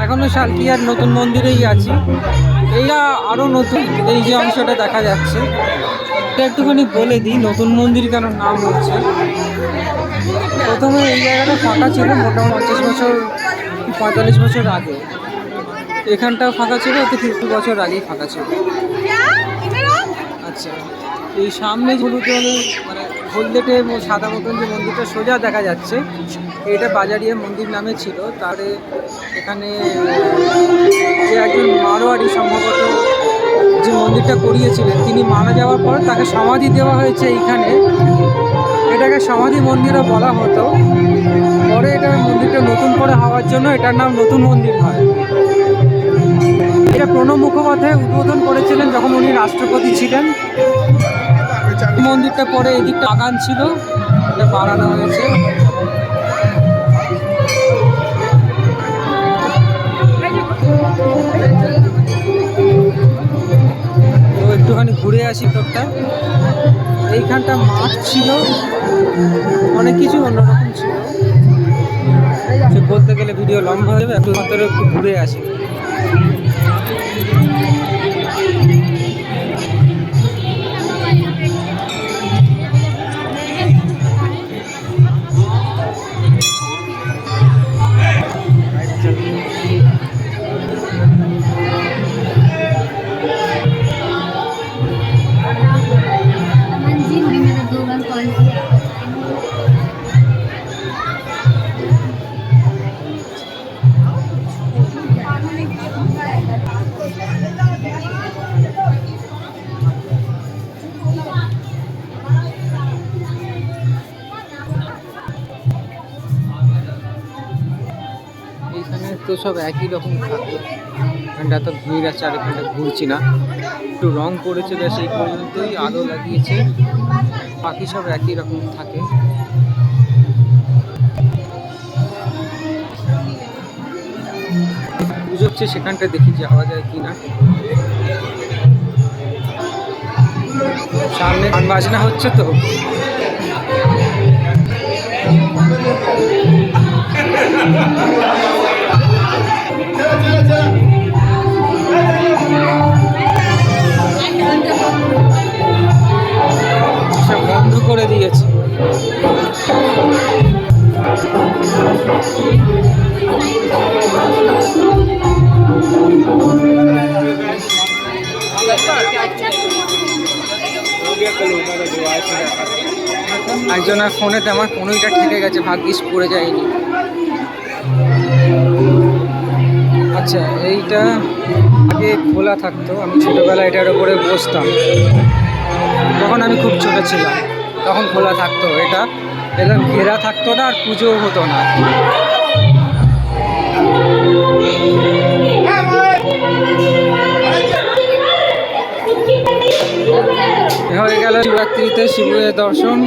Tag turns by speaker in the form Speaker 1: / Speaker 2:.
Speaker 1: এখনো শালকিয়ার নতুন মন্দিরেই আছি। এইটা আরো নতুন, এই যে অংশটা দেখা যাচ্ছে এটা একটুখানি বলে দিই নতুন মন্দির কেন নাম হচ্ছে। প্রথমে এই জায়গাটা ফাঁকা ছিল মোটামুটি 50 বছর 45 বছর আগে। এখানটাও ফাঁকা ছিল, তো 50 বছর আগেই ফাঁকা ছিল। আচ্ছা, এই সামনে হলুদ রঙের মানে হলদেটে সাদা মতন যে মন্দিরটা সোজা দেখা যাচ্ছে, এটা বাজারিয়া মন্দির নামে ছিল। তারে এখানে যে একজন মারোয়ারি সম্ভবত যে মন্দিরটা করিয়েছিলেন, তিনি মারা যাওয়ার পর তাকে সমাধি দেওয়া হয়েছে এইখানে। এটাকে সমাধি মন্দিরও বলা হতো। পরে এটা মন্দিরটা নতুন করে হওয়ার জন্য এটার নাম নতুন মন্দির হয়। এটা প্রণব মুখোপাধ্যায় উদ্বোধন করেছিলেন যখন উনি রাষ্ট্রপতি ছিলেন। মন্দিরটা পরে এদিকটা বাগান ছিল, এটা বাড়ানো হয়েছে। তো একটুখানি ঘুরে আসি তোরটা। এইখানটা মাঠ ছিল, অনেক কিছু অন্যরকম ছিল। সে বলতে গেলে ভিডিও লম্বা হয়ে যাবে, একটু ঘুরে আসি। এইখানে তো সব একই রকম থাকে। এখানটা তো ভিড় আছে, আর এখানটা ঘুরছি না, একটু রং করেছে বেশ, এই পর্যন্তই আলো লাগিয়েছে, বাকি সব একই রকম থাকে। পুজো হচ্ছে সেখানটা, দেখি যাওয়া যায় কিনা। সামনে গান বাজনা হচ্ছে তো। সব বন্ধ করে দিয়েছে। একজনের ফোনেতে আমার 15টা ঠেকে গেছে, ভাগ্যিস পড়ে যায়নি। আচ্ছা, এইটা আগে খোলা থাকতো, আমি ছোটোবেলায় এটার উপরে বসতাম যখন আমি খুব ছোটো ছিলাম, তখন খোলা থাকতো। এটা এরকম ঘেরা থাকতো না, আর পুজোও হতো না। হয়ে গেল শিবরাত্রিতে শিবের দর্শন।